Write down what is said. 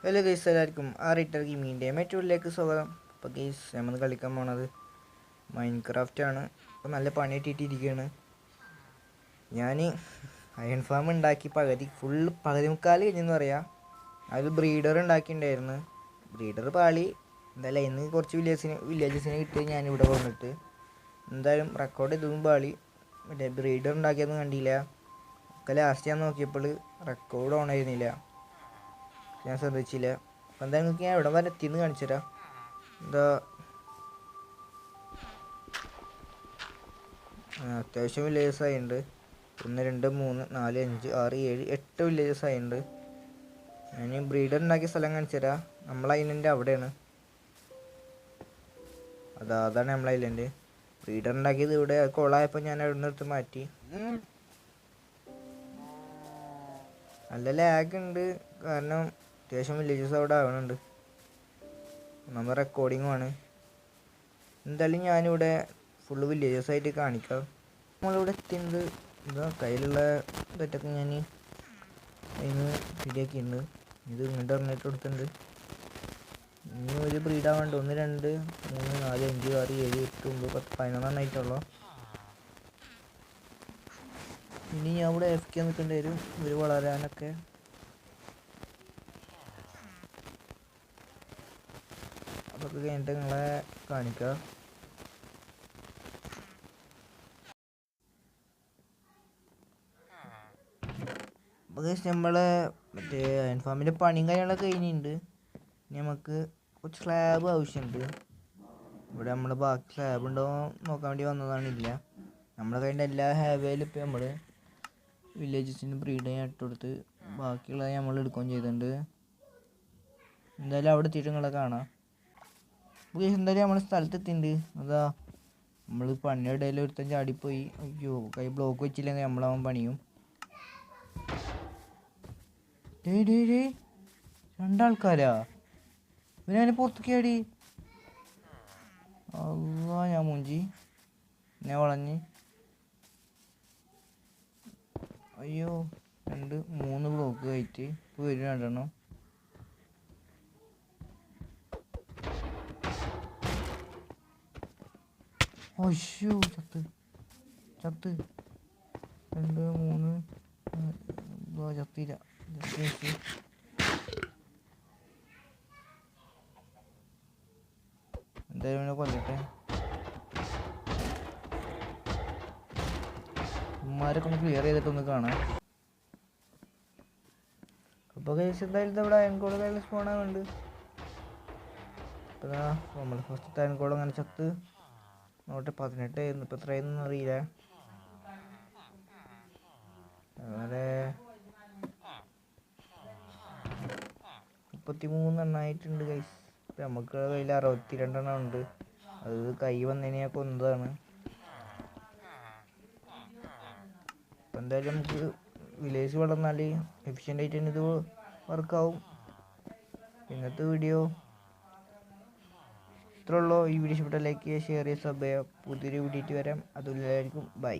Hello guys, എല്ലാവർക്കും റിട്ടർ ഗെയിമിങ്ങിൻ്റെ മറ്റൊരിലേക്ക് സ്വാഗതം. അപ്പോൾ ഗൈസ്, നമ്മൾ കളിക്കാൻ പോണത് മൈൻക്രാഫ്റ്റ് ആണ്. അപ്പോൾ നല്ല പണി കിട്ടിയിട്ടിരിക്കുകയാണ്. ഞാൻ അയൺ ഫാം ഉണ്ടാക്കി പകുതി മുക്കാൽ കഴിഞ്ഞെന്ന് പറയാം. അതിൽ ബ്രീഡർ ഉണ്ടാക്കിയിട്ടുണ്ടായിരുന്നു. ബ്രീഡർ പാളി. എന്തായാലും ഇന്ന് കുറച്ച് വില്ലേജസിനെ കിട്ടി ഞാനിവിടെ വന്നിട്ട് എന്തായാലും റെക്കോർഡ് ചെയ്തതും പാളി. മറ്റേ ബ്രീഡർ ഉണ്ടാക്കിയൊന്നും കണ്ടില്ല. ഒക്കെ ലാസ്റ്റ് ഞാൻ നോക്കിയപ്പോൾ റെക്കോർഡ് ഓൺ ആയിരുന്നില്ല, ഞാൻ ശ്രദ്ധിച്ചില്ല. അപ്പം എന്തായാലും നിങ്ങൾക്ക് ഞാൻ എവിടെ വരെ എത്തിയെന്ന് കാണിച്ചു തരാം. അത്യാവശ്യം വില്ലേജസ് ആയിട്ടുണ്ട്. 1 2 3 4 5 6 7 8 വില്ലേജസ് ആയിട്ടുണ്ട്. ഞാൻ ബ്രീഡർ ഉണ്ടാക്കിയ സ്ഥലം കാണിച്ചു തരാം. നമ്മളെ ഐലൻഡ് അവിടെയാണ്. അതാണ് നമ്മളെ ഐലൻഡ്. ബ്രീഡർ ഉണ്ടാക്കിയത് ഇവിടെ കൊളായപ്പോൾ ഞാൻ അവിടെ നിന്ന് എടുത്ത് മാറ്റി. നല്ല ലാഗ് ഉണ്ട്, കാരണം അത്യാവശ്യം വില്ലേജസ് അവിടെ ആവണുണ്ട്. നമ്മൾ റെക്കോർഡിങ്ങുമാണ്. എന്തായാലും ഞാനിവിടെ ഫുള്ള് വില്ലേജസ് ആയിട്ട് കാണിക്കാം. നമ്മളിവിടെ എത്തിയിട്ടുണ്ട്. കയ്യിലുള്ള തെറ്റൊക്കെ ഞാൻ അതിന് ശരിയാക്കിയിട്ടുണ്ട്. ഇത് ഇങ്ങോട്ട് ഇറങ്ങിയിട്ട് കൊടുത്തിട്ടുണ്ട്. ഇനി ഒരു ബ്രീഡാവാണ്ട് 1 2 3 4 5 6 7 8 9 10 11 ആയിട്ടുള്ളൂ. ഇനി ഞാൻ ഇവിടെ FK നിൽക്കേണ്ടി വരും ഇവർ വളരാനൊക്കെ. അതൊക്കെ കഴിഞ്ഞിട്ട് നിങ്ങളെ കാണിക്കാം. അപ്പോൾ നമ്മളെ മറ്റേ അയൺ ഫാമിൻ്റെ പണിയും കാര്യങ്ങളൊക്കെ കഴിഞ്ഞിട്ടുണ്ട്. ഇനി നമുക്ക് കുറച്ച് സ്ലാബ് ആവശ്യമുണ്ട്. ഇവിടെ നമ്മൾ ബാക്കി സ്ലാബ് ഉണ്ടോ നോക്കാൻ വേണ്ടി വന്നതാണില്ല. നമ്മളെ കഴിഞ്ഞ എല്ലാ ഹാവേയിലും ഇപ്പോൾ നമ്മൾ വില്ലേജസിന് ബ്രീഡ് ചെയ്യാൻ ഇട്ടുകൊടുത്ത് ബാക്കിയുള്ളത് നമ്മൾ എടുക്കുകയും ചെയ്തിട്ടുണ്ട്. എന്തായാലും അവിടെ എത്തിയിട്ട് നിങ്ങളെ കാണാം. അപ്പോൾ എന്തായാലും നമ്മൾ സ്ഥലത്തെത്തിയിട്ടുണ്ട്. നമ്മൾ പണിയുടെ ഇടയിൽ ഒരുത്തൻ ചാടിപ്പോയി. അയ്യോ, കൈ ബ്ലോക്ക് വെച്ചില്ലെങ്കിൽ നമ്മളാവാൻ പണിയും. രണ്ടാൾക്കാരാ ഇവനെ പുറത്തേക്കാടി. ഞാൻ മൂഞ്ചി, എന്നെ വളഞ്ഞ്. അയ്യോ, 2 3 ബ്ലോക്ക് ആയിട്ട് ഇപ്പോൾ വരും 2 എണ്ണം. അയ്യോ, ചത്ത് 2 3 ചത്തില്ല. എന്തായാലും കൊല്ലട്ടെ. ഉമ്മാരൊക്കെ ഒന്ന് ക്ലിയർ ചെയ്തിട്ടൊന്ന് കാണാം. അപ്പോൾ കേസ് എന്തായാലും ഇവിടെ അയൻകോട് കയ്യിൽ സ്പോണാവുന്നുണ്ട്. അപ്പോൾ നമ്മൾ ഫസ്റ്റ് അയൻകോട് അങ്ങനെ ചത്ത്. 18 ആയിരുന്നു, ഇപ്പോൾ എത്രയൊന്നും അറിയില്ല. അതുപോലെ 33 എണ്ണമായിട്ടുണ്ട് ഗൈസ്. ഇപ്പം നമുക്ക് കയ്യിൽ 62 എണ്ണം ഉണ്ട്. അത് കൈ വന്നതിനെ ഞാൻ കൊന്നതാണ്. അപ്പം എന്തായാലും നമുക്ക് വില്ലേജ് വളർന്നാൽ എഫിഷ്യൻ്റ് ആയിട്ട് തന്നെ ഇത് വർക്കാവും. ഇന്നത്തെ വീഡിയോ ഇത്രേ ഉള്ളൂ. ഈ വീഡിയോ ഇഷ്ടപ്പെട്ട ലൈക്ക് ചെയ്യുക, ഷെയർ ചെയ്യുക, സബ് ചെയ്യുക. പുതിയൊരു വീഡിയോ വരാം. അതുല്ലായിരിക്കും. ബൈ.